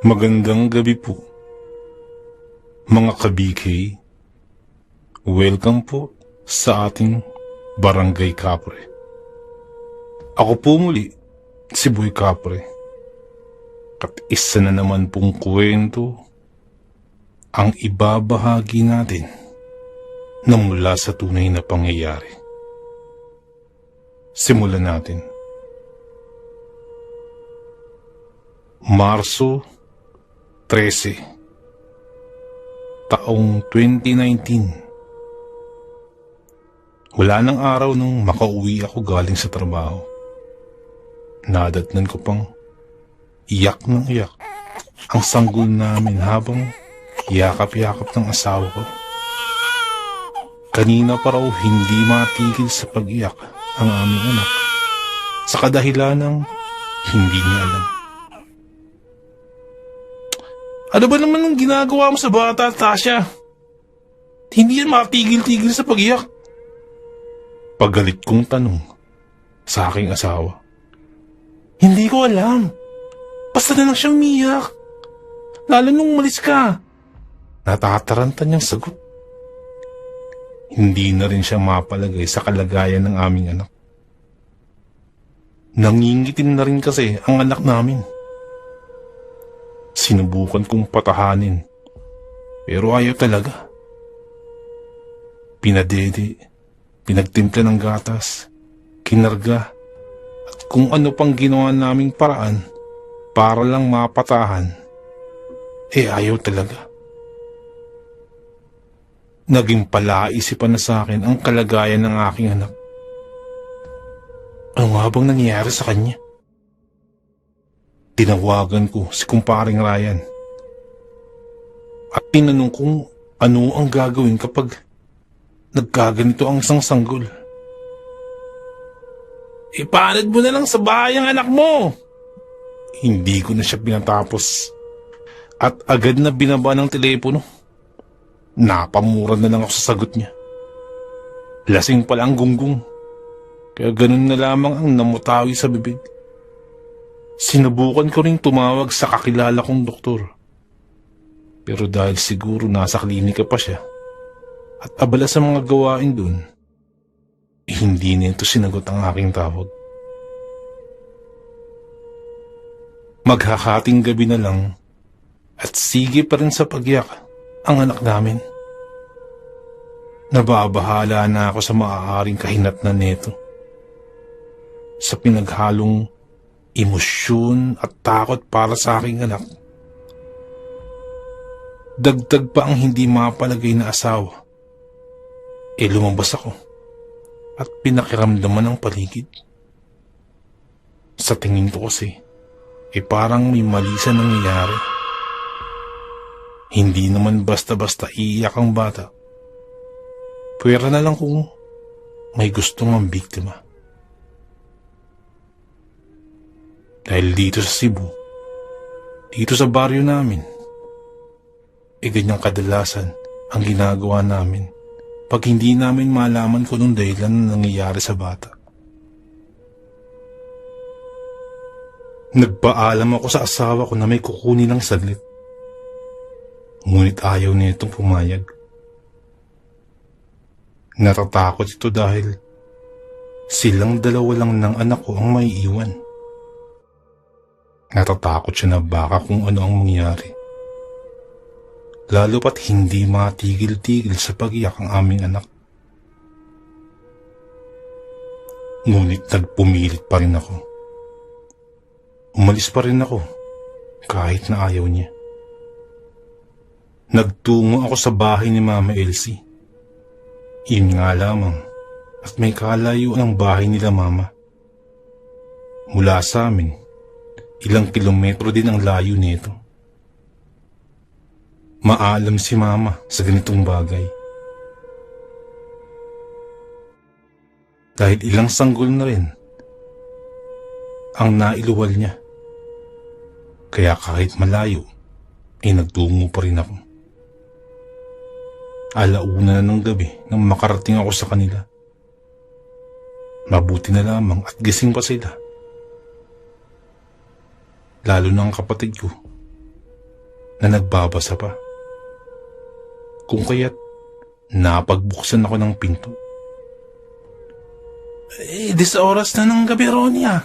Magandang gabi po, mga ka-BK. Welcome po sa ating Barangay Kapre. Ako po muli, si Boy Kapre. At isa na naman pong kwento ang ibabahagi natin na mula sa tunay na pangyayari. Simulan natin. Marso 13, taong 2019. Wala nang araw nung makauwi ako galing sa trabaho. Nadatnan ko pang iyak ng iyak ang sanggol namin habang yakap-yakap ng asawa ko. Kanina pa raw hindi matigil sa pag-iyak ang aming anak sa kadahilan ng hindi niya alam. Ano ba naman ang ginagawa mo sa bata, Tasha? Hindi yan matigil-tigil sa pag-iyak. Pagalit kong tanong sa aking asawa. Hindi ko alam. Basta na lang siyang umiyak. Lalo nung umalis ka. Natataranta niyang sagot. Hindi na rin siya mapalagay sa kalagayan ng aming anak. Nangingitim na rin kasi ang anak namin. Sinubukan kong patahanin, pero ayaw talaga. Pinadede, pinagtimpla ng gatas, kinarga, at kung ano pang ginawa naming paraan para lang mapatahan, ayaw talaga. Naging palaisipan na sa akin ang kalagayan ng aking anak. Ano nga bang nangyayari sa kanya? Tinawagan ko si kumparing Ryan at tinanong kung ano ang gagawin kapag nagkaganito ang isang sanggol. Ipanad mo na lang sa bahay ang anak mo! Hindi ko na siya pinatapos at agad na binaba ng telepono. Napamura na lang ako sa sagot niya. Lasing pala ang gunggong, kaya ganun na lamang ang namutawi sa bibig. Sinubukan ko ring tumawag sa kakilala kong doktor. Pero dahil siguro nasa klinika pa siya at abala sa mga gawain dun, hindi nito sinagot ang aking tawag. Maghakating gabi na lang at sige pa rin sa pagyak ang anak namin. Nababahala na ako sa maaaring kahinatnan nito. Sa pinaghalong emosyon at takot para sa aking anak. Dagdag pa ang hindi mapalagay na asawa. Lumabas ako at pinakiramdaman ang paligid. Sa tingin ko kasi, parang may mali sa nangyayari. Hindi naman basta-basta iiyak ang bata. Pwera na lang kung may gustong ang biktima. Dahil dito sa Cebu, dito sa baryo namin, ganyang kadalasan ang ginagawa namin pag hindi namin malaman kung anong dahilan na nangyayari sa bata. Nagpaalam ako sa asawa ko na may kukunin ng saglit. Ngunit ayaw nitong pumayag. Natatakot ito dahil silang dalawa lang ng anak ko ang may iwan. Natatakot siya na baka kung ano ang mangyari. Lalo pat hindi matigil-tigil sa pag-iyak ang aming anak. Ngunit nagpumilit pa rin ako. Umalis pa rin ako kahit na ayaw niya. Nagtungo ako sa bahay ni Mama Elsie. Yun nga lamang at may kalayo ang bahay nila Mama. Mula sa amin, ilang kilometro din ang layo nito. Maalam si Mama sa ganitong bagay. Dahil ilang sanggol na rin ang nailuwal niya. Kaya kahit malayo, nagtungo pa rin ako. Alauna na ng gabi nang makarating ako sa kanila. Mabuti na lamang at gising pa sila. Lalo na ang kapatid ko. na nagbabasa pa. Kung kaya't napagbuksan ako ng pinto. Di sa oras na ng gabi, Ronia.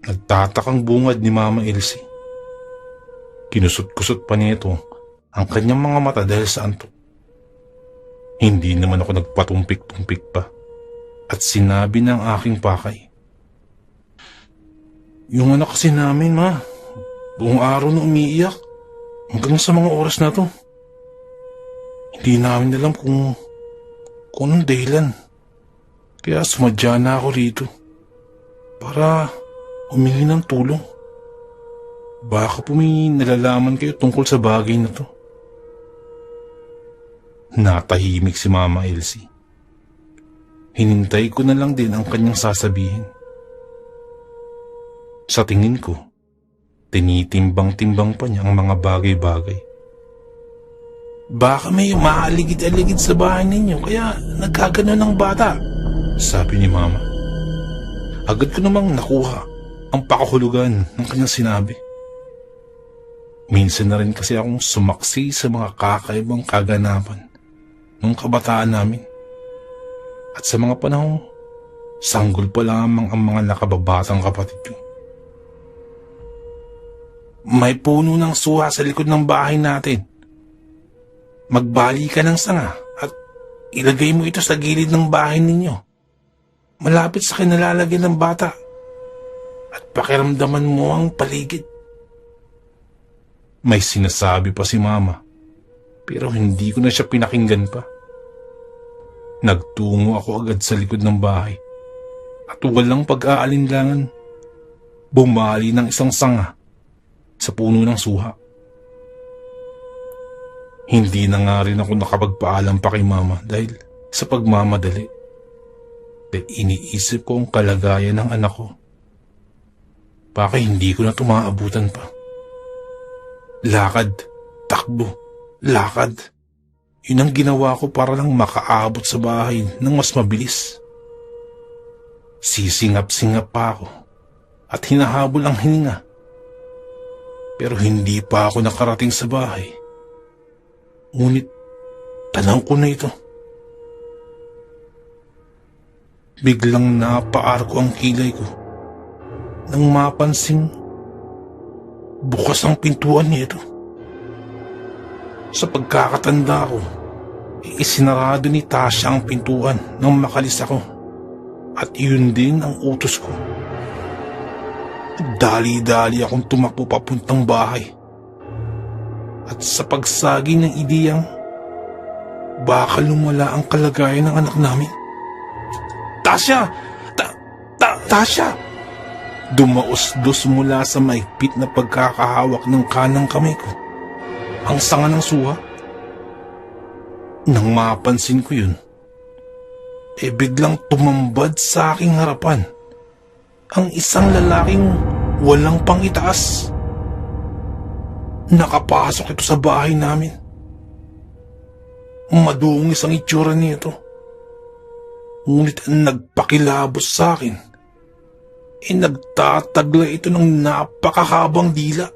Nagtatakang bungad ni Mama Elsie. Kinusot-kusot pa nito ang kanyang mga mata dahil sa antok. Hindi naman ako nagpatumpik-tumpik pa at sinabi ng aking pakay. Yung anak kasi namin, Ma, buong araw na umiiyak hanggang sa mga oras na to. Hindi namin alam kung anong dahilan. Kaya sumadya na ako rito para humingi ng tulong. Baka po may nalalaman kayo tungkol sa bagay na to. Natahimik si Mama Elsie. Hinintay ko na lang din ang kanyang sasabihin. Sa tingin ko, tinitimbang-timbang pa niya ang mga bagay-bagay. Baka may umaaligid-aligid sa bahay ninyo kaya nagkagano ng bata, sabi ni Mama. Agad ko namang nakuha ang pakahulugan ng kanyang sinabi. Minsan na rin kasi akong sumaksi sa mga kakaibang kaganapan nung kabataan namin. At sa mga panahong sanggol pa lamang ang mga nakababatang kapatid ko. May puno ng suha sa likod ng bahay natin. Magbali ka ng sanga at ilagay mo ito sa gilid ng bahay ninyo. Malapit sa kinalalagyan ng bata. At pakiramdaman mo ang paligid. May sinasabi pa si Mama, pero hindi ko na siya pinakinggan pa. Nagtungo ako agad sa likod ng bahay at walang pag-aalinlangan, bumali ng isang sanga sa puno ng suha. Hindi na nga rin ako nakapagpaalam pa kay Mama dahil sa pagmamadali. Dahil iniisip ko ang kalagayan ng anak ko. Baka hindi ko na tumaabutan pa. Lakad, takbo, lakad. Yun ang ginawa ko para lang makaabot sa bahay ng mas mabilis. Sisingap-singap pa ako at hinahabol ang hininga. Pero hindi pa ako nakarating sa bahay. Ngunit tanaw ko na ito. Biglang napaarko ang kilay ko nang mapansing bukas ang pintuan nito. Sa pagkakatanda ko, isinarado ni Tasha ang pintuan nang makalis ako. At yun din ang utos ko. Dali-dali akong tumakbo papuntang bahay. At sa pagsaging ng ideyang baka lumala ang kalagayan ng anak namin. Tasha! Tasha! Dumaos-dos mula sa maigpit na pagkakahawak ng kanang kamay ko ang sanga ng suha. Nang mapansin ko yun, biglang tumambad sa aking harapan ang isang lalaking walang pangitaas. Nakapasok ito sa bahay namin. Madungis ang itsura nito. Ngunit ang nagpakilabos sa akin, nagtatagla ito ng napakahabang dila.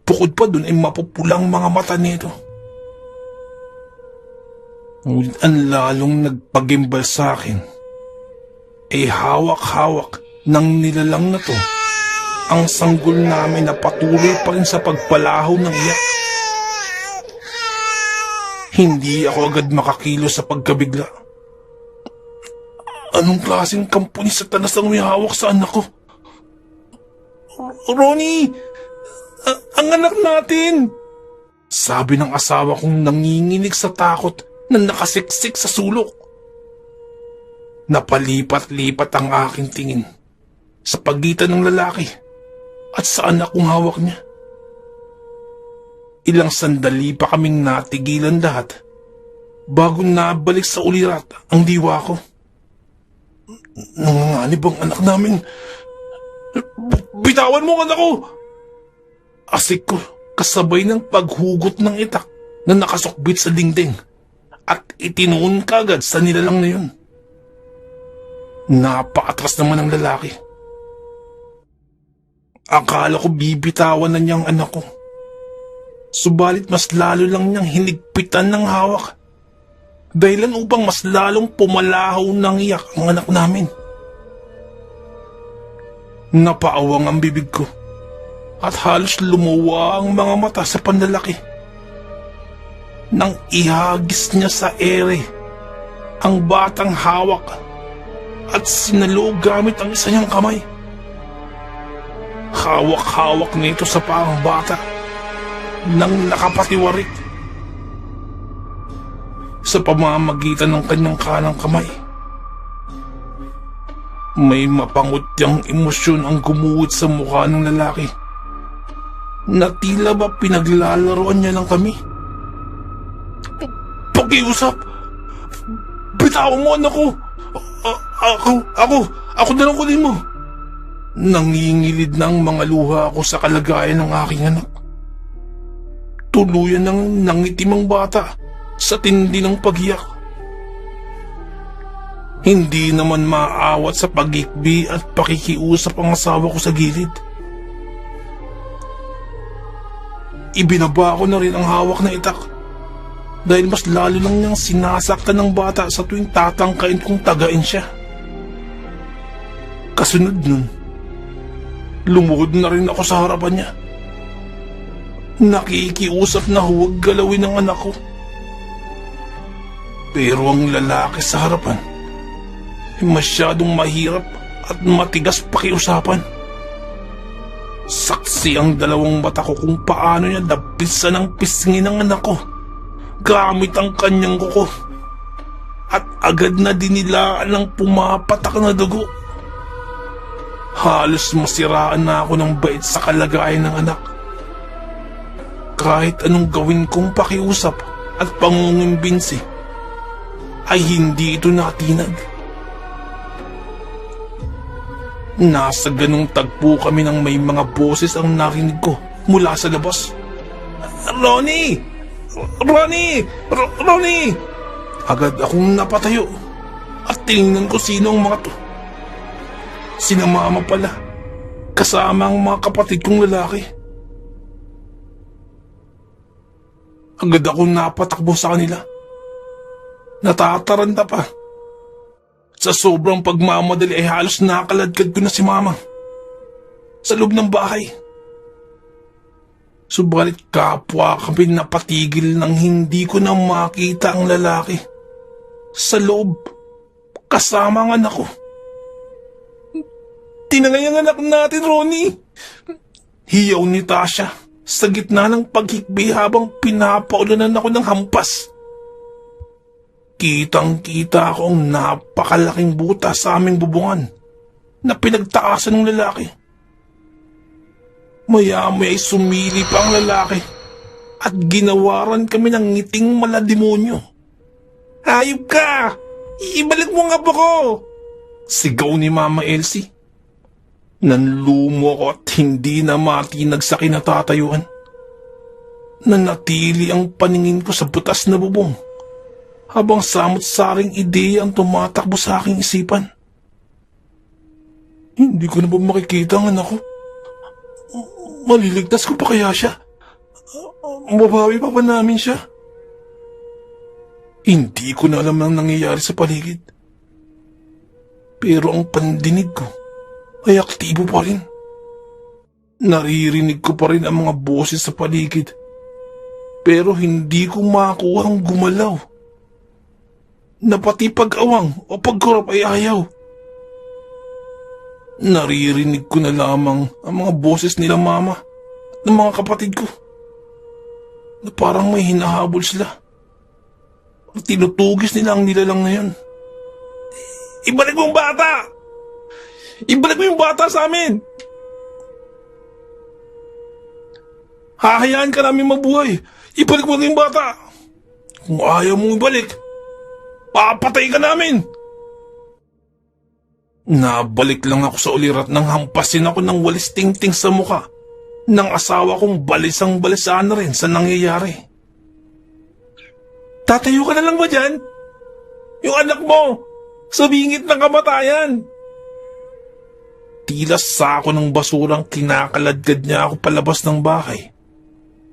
Bukod pa dun ay mapupulang mga mata nito. Ngunit ang lalong nagpagimbal sa akin ay hawak-hawak ng nilalang na to ang sanggol namin na patuloy pa rin sa pagpalahaw ng iyak. Hindi ako agad makakilos sa pagkabigla. Anong klaseng kampo ni Satanas ang may hawak sa anak ko? Ronnie! Ang anak natin! Sabi ng asawa kong nanginginig sa takot na nakasiksik sa sulok. Napalipat-lipat ang aking tingin sa pagitan ng lalaki at sa anak kong hawak niya. Ilang sandali pa kaming natigilan lahat bago nabalik sa ulirat ang diwa ko. Nanganganib ang anak namin. Bitawan mo ang anak ko! Asik ko kasabay ng paghugot ng itak na nakasukbit sa dingding at itinuon kagad sa nilalang na yun. Napaatras naman ang lalaki. Akala ko bibitawan na niyang anak ko. Subalit mas lalo lang niyang hinigpitan ng hawak. Dahilan upang mas lalong pumalahaw ng iyak ang anak namin. Napaawang ang bibig ko at halos lumuwa ang mga mata sa panlalaki. Nang ihagis niya sa ere ang batang hawak at sinalo gamit ang isa niyang kamay. Hawak-hawak nito sa paang bata nang nakapatiwarik sa pamamagitan ng kanyang kanang kamay. May mapangutyang emosyon ang gumuhit sa mukha ng lalaki na tila ba pinaglalaroan niya lang kami. Pakiusap! Bitawan mo anak ko! Ako na lang kunin mo! Nangingilid na ang mga luha ko sa kalagayan ng aking anak. Tuluyan nang nangitim ang bata sa tindi ng paghiyak. Hindi naman maaawat sa pagikbi at pakikiusap ang asawa ko sa gilid. Ibinaba ko na rin ang hawak na itak dahil mas lalo lang niyang sinasaktan ng bata sa tuwing tatangkain kong tagain siya. Kasunod nun, lumuhod na rin ako sa harapan niya. Nakikiusap na huwag galawin ang anak ko. Pero ang lalaki sa harapan ay masyadong mahirap at matigas pakiusapan. Saksi ang dalawang mata ko kung paano niya napisan ng pisngi ng anak ko gamit ang kanyang kuko at agad na dinilaan ng pumapatak na dugo. Halos masiraan na ako ng bait sa kalagayan ng anak. Kahit anong gawin kong pakiusap at pangungumbinsi ay hindi ito natinag. Nasa ganung tagpo kami nang may mga boses ang narinig ko mula sa labas. Ronnie! Ronnie! Ronnie! Agad akong napatayo at tinignan ko sino ang mga to. Sina mama pala, kasama ang mga kapatid kong lalaki. Agad akong napatakbo sa kanila. Natataranta pa. Sa sobrang pagmamadali ay halos nakaladkad ko na si mama sa loob ng bahay. Subalit kapwa kami napatigil nang hindi ko na makita ang lalaki sa loob kasama ang anak ko. Tinangay ang anak natin, Ronnie! Hiyaw ni Tasha sa gitna ng paghikbi habang pinapaulanan ako ng hampas. Kitang-kita ko ang napakalaking butas sa aming bubungan na pinagtaasan ng lalaki. Maya-maya ay sumili pa ang lalaki at ginawaran kami ng ngiting malademonyo. Hayop ka! Ibalik mo ang apo ko! Sigaw ni Mama Elsie. Nanlumo ako at hindi na matinag sa kinatatayuan. Nanatili ang paningin ko sa butas na bubong habang samot-saring ideya ang tumatakbo sa aking isipan. Hindi ko na ba makikita ang anak ko? Maliligtas ko pa kaya siya? Mabawi pa ba namin siya? Hindi ko na alam ang nangyayari sa paligid. Pero ang pandinig ko ay aktibo pa rin. Naririnig ko pa rin ang mga boses sa paligid. Pero hindi ko makuha ang gumalaw. Na pati pag-awang o pagkurap ay ayaw. Naririnig ko na lamang ang mga boses nila mama at ng mga kapatid ko. Na parang may hinahabol sila. At tinutugis nila ang nilalang na yun. Ibalik mo ang bata! Ibalik mo yung bata sa amin! Hahayaan ka namin mabuhay. Ibalik mo yung bata. Kung ayaw mong ibalik, papatay ka namin. Nabalik lang ako sa ulirat nang hampasin ako ng walis tingting sa muka ng asawa kong balisang-balisaan na rin sa nangyayari. Tatayo ka na lang ba dyan? Yung anak mo, sa bingit ng kamatayan. tila sako ng basurang kinakaladkad niya ako palabas ng bahay.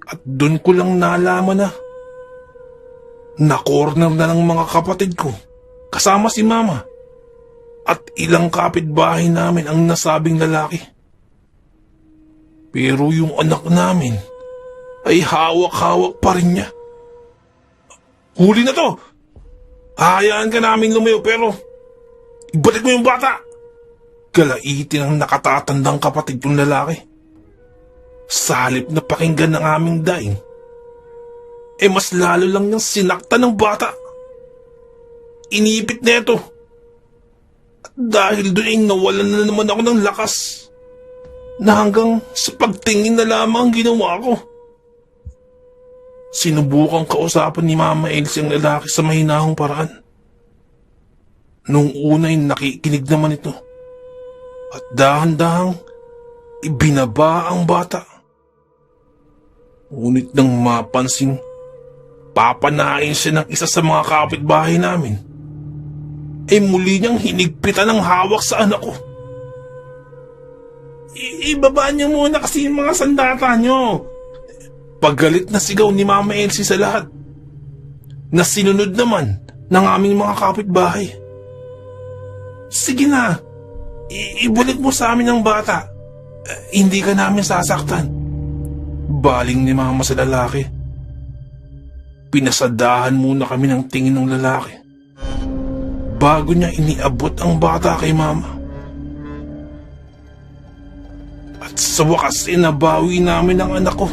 At dun ko lang nalaman na na-corner na ng mga kapatid ko kasama si mama at ilang kapitbahay namin ang nasabing lalaki. Pero yung anak namin ay hawak-hawak pa rin niya. Huli na to! Hahayaan ka namin lumayo pero ibalik mo yung bata! Galaitin ang nakatatandang kapatid kong lalaki. Sa halip na pakinggan ng aming daing, mas lalo lang niyang sinakta ng bata. Inipit na ito. At dahil doon ay nawalan na naman ako ng lakas na hanggang sa pagtingin na lamang ang ginawa ko. Sinubukang kausapan ni Mama Elsie ang lalaki sa mahinahong paraan. Nung una ay nakikinig naman ito. At dahan-dahang ibinaba ang bata. Ngunit nang mapansing papanain siya ng isa sa mga kapitbahay namin, muli niyang hinigpitan ng hawak sa anak ko. Ibaba niyo muna kasi yung mga sandata niyo. Paggalit na sigaw ni Mama Elsie sa lahat, na sinunod naman ng aming mga kapitbahay. Sige na, ibalik mo sa amin ang bata. Hindi ka namin sasaktan. Baling ni Mama sa lalaki. Pinasadahan muna kami ng tingin ng lalaki bago niya iniabot ang bata kay Mama. At sa wakas nabawi namin ang anak ko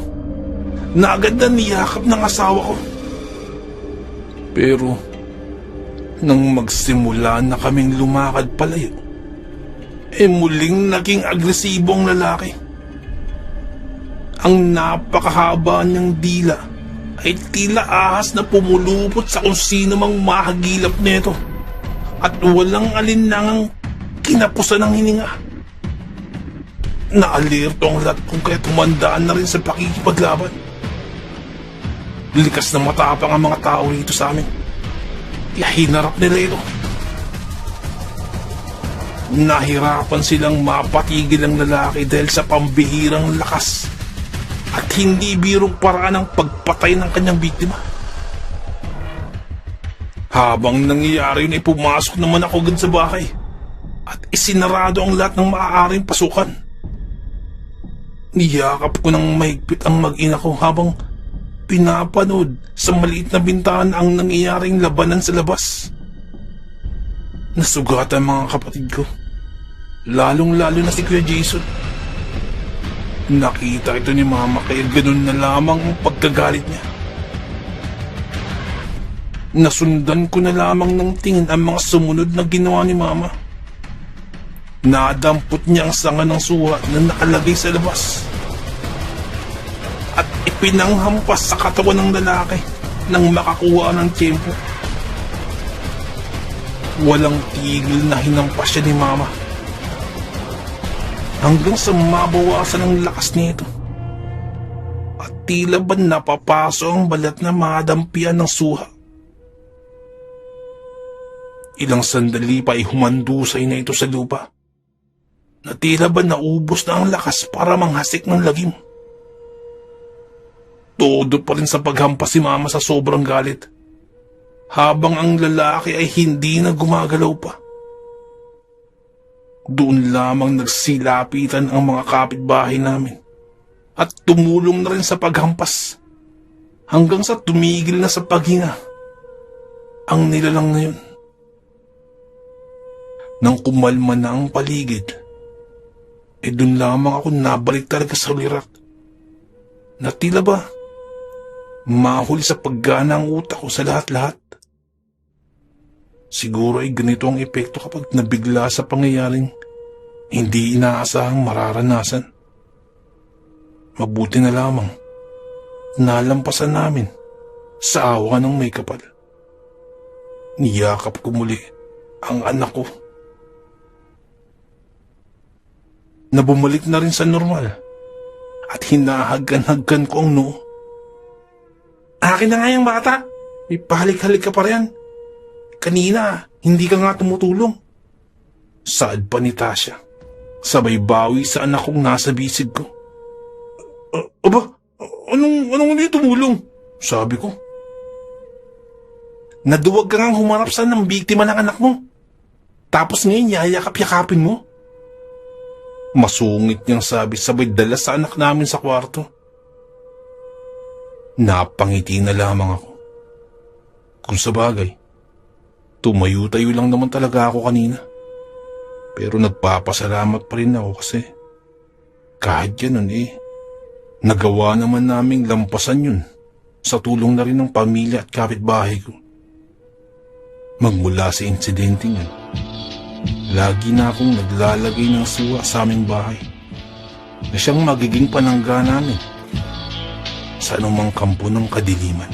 na agad na niyakap ng asawa ko. Pero nang magsimula na kaming lumakad palayo, muling naging agresibo ang lalaki. Ang napakahaba niyang dila ay tila ahas na pumulupot sa kung sino mang mahagilap nito at walang alinlangang kinapusan ng hininga. Naalerto ang lahat kung kaya tumandaan na rin sa pakikipaglaban. Likas na matapang ang mga tao rito sa amin. Kaya hinarap nila ito. Nahirapan silang mapatigil ang lalaki dahil sa pambihirang lakas at hindi birong paraan ng pagpatay ng kanyang biktima. Habang nangyayari yun ay pumasok naman ako agad sa bahay at isinarado ang lahat ng maaaring pasukan. Niyakap ko ng mahigpit ang mag-ina ko habang pinapanood sa maliit na bintana ang nangyayaring labanan sa labas. Nasugatan mga kapatid ko, lalong-lalo na si Kuya Jason. Nakita ito ni Mama kaya ganun na lamang ang pagkagalit niya. Nasundan ko na lamang ng tingin ang mga sumunod na ginawa ni Mama. Nadampot niya ang sanga ng suha na nakalagay sa labas at ipinanghampas sa katawan ng lalaki nang makakuha ng tiyempo. Walang tigil na hinampas siya ni Mama hanggang sa mabawasan ang lakas nito at tila ba napapaso ang balat na madampian ng suha. Ilang sandali pa ay humandusay na ito sa lupa na tila ba naubos na ang lakas para manghasik ng lagim. Todo pa rin sa paghampas si Mama sa sobrang galit habang ang lalaki ay hindi na gumagalaw pa. Doon lamang nagsilapitan ang mga kapitbahay namin at tumulong na rin sa paghampas hanggang sa tumigil na sa paghinga ang nilalang na yun. Nang kumalma na ang paligid, doon lamang ako nabalik talaga sa ulirat na tila ba mahuli sa paggana ang utak ko sa lahat-lahat. Siguro ay ganito ang epekto kapag nabigla sa pangyayaring hindi inaasahang mararanasan. Mabuti na lamang nalampasan namin sa awa ng may kapal. Niyakap ko muli ang anak ko na bumalik na rin sa normal at hinahagkan-hagkan ko ang noo. Akin na nga yung bata. May pahalik-halik ka pa rin. Kanina, hindi ka nga tumutulong. Saad pa ni Tasha Sabay bawi sa anak kong nasa bisig ko. Aba, anong hindi tumulong? Sabi ko. Naduwag ka ngang humarap sa ng biktima ng anak mo. Tapos ngayon yayakap-yakapin mo. Masungit niyang sabi sabay dala sa anak namin sa kwarto. Napangiti na lamang ako. Kung sa bagay, tumayo-tayo lang naman talaga ako kanina. Pero nagpapasalamat pa rin ako kasi kahit ganun nagawa naman naming lampasan yun sa tulong na rin ng pamilya at kapitbahay ko. Magmula sa insidente yun, lagi na akong naglalagay ng siwa sa aming bahay na siyang magiging panangga namin sa anumang kampo ng kadiliman.